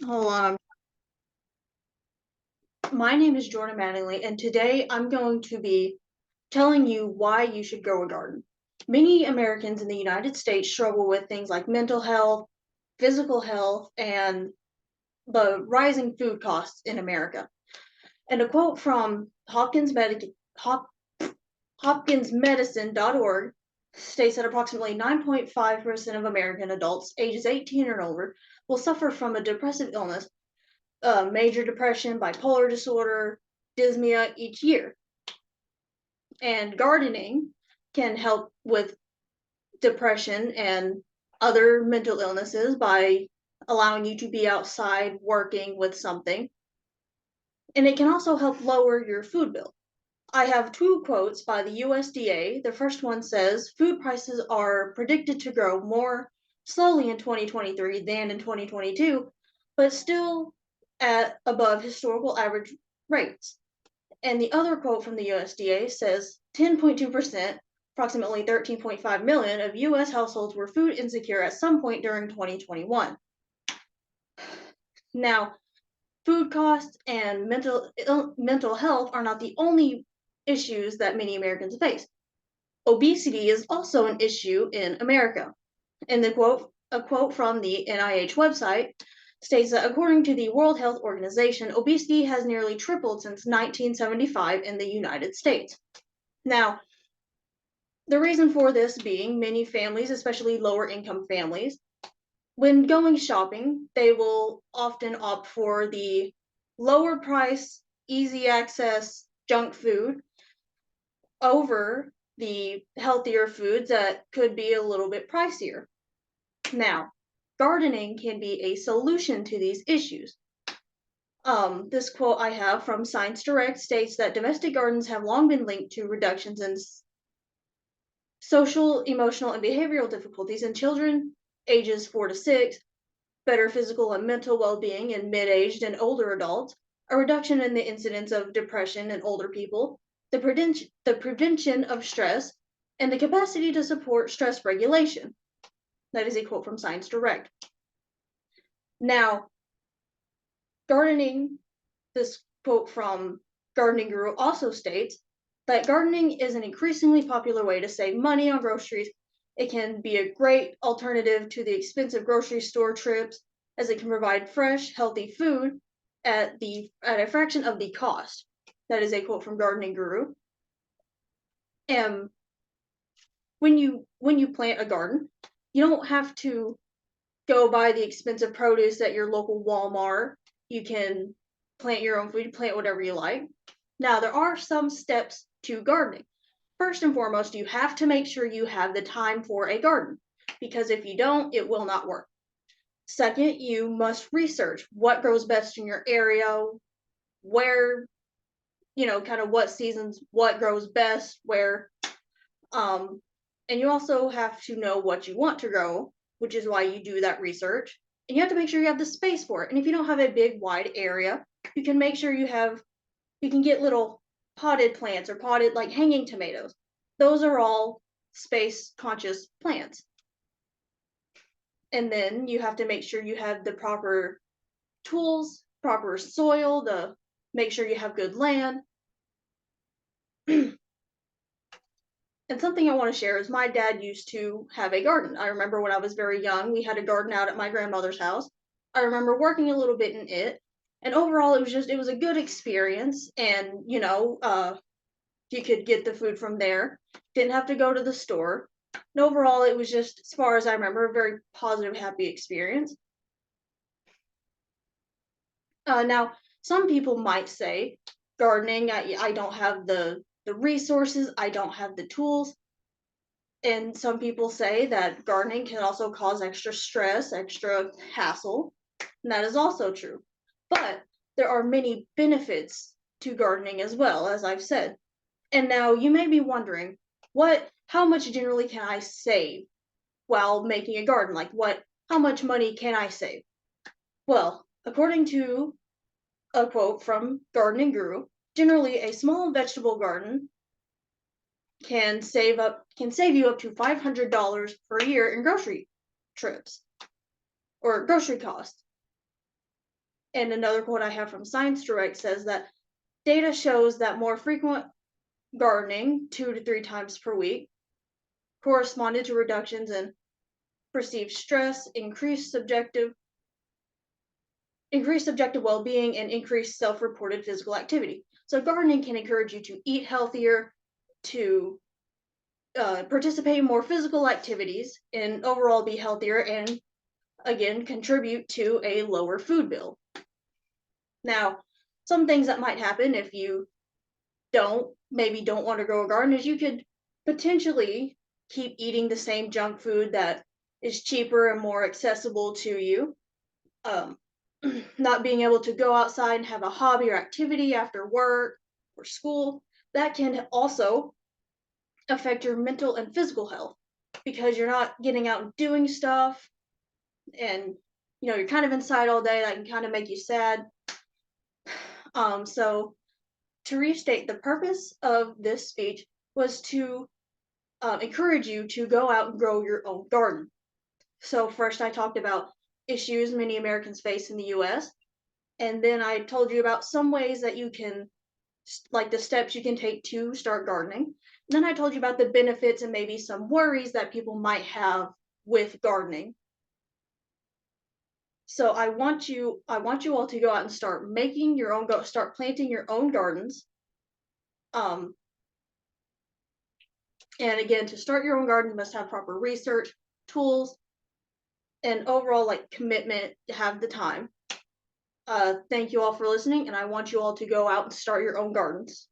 Hold on. My name is Jordan Mattingly, and today I'm going to be telling you why you should grow a garden. Many Americans in the United States struggle with things like mental health, physical health, and the rising food costs in America. And a quote from hopkinsmedicine.org states that approximately 9.5% of American adults ages 18 or older will suffer from a depressive illness, major depression, bipolar disorder, dysmia each year. And gardening can help with depression and other mental illnesses by allowing you to be outside working with something. And it can also help lower your food bill. I have two quotes by the USDA. The first one says food prices are predicted to grow more slowly in 2023 than in 2022, but still at above historical average rates. And the other quote from the USDA says 10.2%, approximately 13.5 million of US households were food insecure at some point during 2021. Now, food costs and mental health are not the only issues that many Americans face. Obesity is also an issue in America. And a quote from the NIH website states that according to the World Health Organization, obesity has nearly tripled since 1975 in the United States. Now, the reason for this being many families, especially lower income families, when going shopping, they will often opt for the lower price, easy access junk food over the healthier foods that could be a little bit pricier. Now, gardening can be a solution to these issues. This quote I have from Science Direct states that domestic gardens have long been linked to reductions in social, emotional, and behavioral difficulties in children ages 4 to 6, better physical and mental well-being in mid-aged and older adults, a reduction in the incidence of depression in older people, the prevention of stress, and the capacity to support stress regulation. That is a quote from Science Direct. Now, gardening, this quote from Gardening Guru also states that gardening is an increasingly popular way to save money on groceries. It can be a great alternative to the expensive grocery store trips, as it can provide fresh, healthy food at a fraction of the cost. That is a quote from Gardening Guru. And when you plant a garden, you don't have to go buy the expensive produce at your local Walmart. You can plant your own food, plant whatever you like. Now, there are some steps to gardening. First and foremost, you have to make sure you have the time for a garden, because if you don't, it will not work. Second, you must research what grows best in your area, where, kind of what seasons, what grows best, where. And you also have to know what you want to grow, which is why you do that research. And you have to make sure you have the space for it. And if you don't have a big, wide area, you can make sure you can get little potted plants or potted like hanging tomatoes. Those are all space conscious plants. And then you have to make sure you have the proper tools, proper soil, to make sure you have good land. And something I want to share is my dad used to have a garden. I remember when I was very young, we had a garden out at my grandmother's house. I remember working a little bit in it. And overall, it was a good experience. And, you could get the food from there. Didn't have to go to the store. And overall, it was just, as far as I remember, a very positive, happy experience. Now, some people might say, gardening, I don't have the resources, I don't have the tools. And some people say that gardening can also cause extra stress, extra hassle, and that is also true. But there are many benefits to gardening as well, as I've said. And now you may be wondering, how much generally can I save while making a garden? How much money can I save? Well, according to a quote from Gardening Guru, generally a small vegetable garden can save you up to $500 per year in grocery trips or grocery costs. And another quote I have from Science Direct says that data shows that more frequent gardening, 2 to 3 times per week, corresponded to reductions in perceived stress, increased subjective well-being, and increased self-reported physical activity. So gardening can encourage you to eat healthier, to participate in more physical activities, and overall be healthier, and again contribute to a lower food bill. Now, some things that might happen if you maybe don't want to grow a garden is you could potentially keep eating the same junk food that is cheaper and more accessible to you. Um, not being able to go outside and have a hobby or activity after work or school, that can also affect your mental and physical health because you're not getting out and doing stuff, and you're kind of inside all day. That can kind of make you sad. So to restate, the purpose of this speech was to encourage you to go out and grow your own garden. So first I talked about issues many Americans face in the US, and then I told you about some ways that you can, like the steps you can take to start gardening. And then I told you about the benefits and maybe some worries that people might have with gardening. So I want you all to go out and start planting your own gardens. Um, and again, to start your own garden, you must have proper research, tools, and overall commitment to have the time. Thank you all for listening, and I want you all to go out and start your own gardens.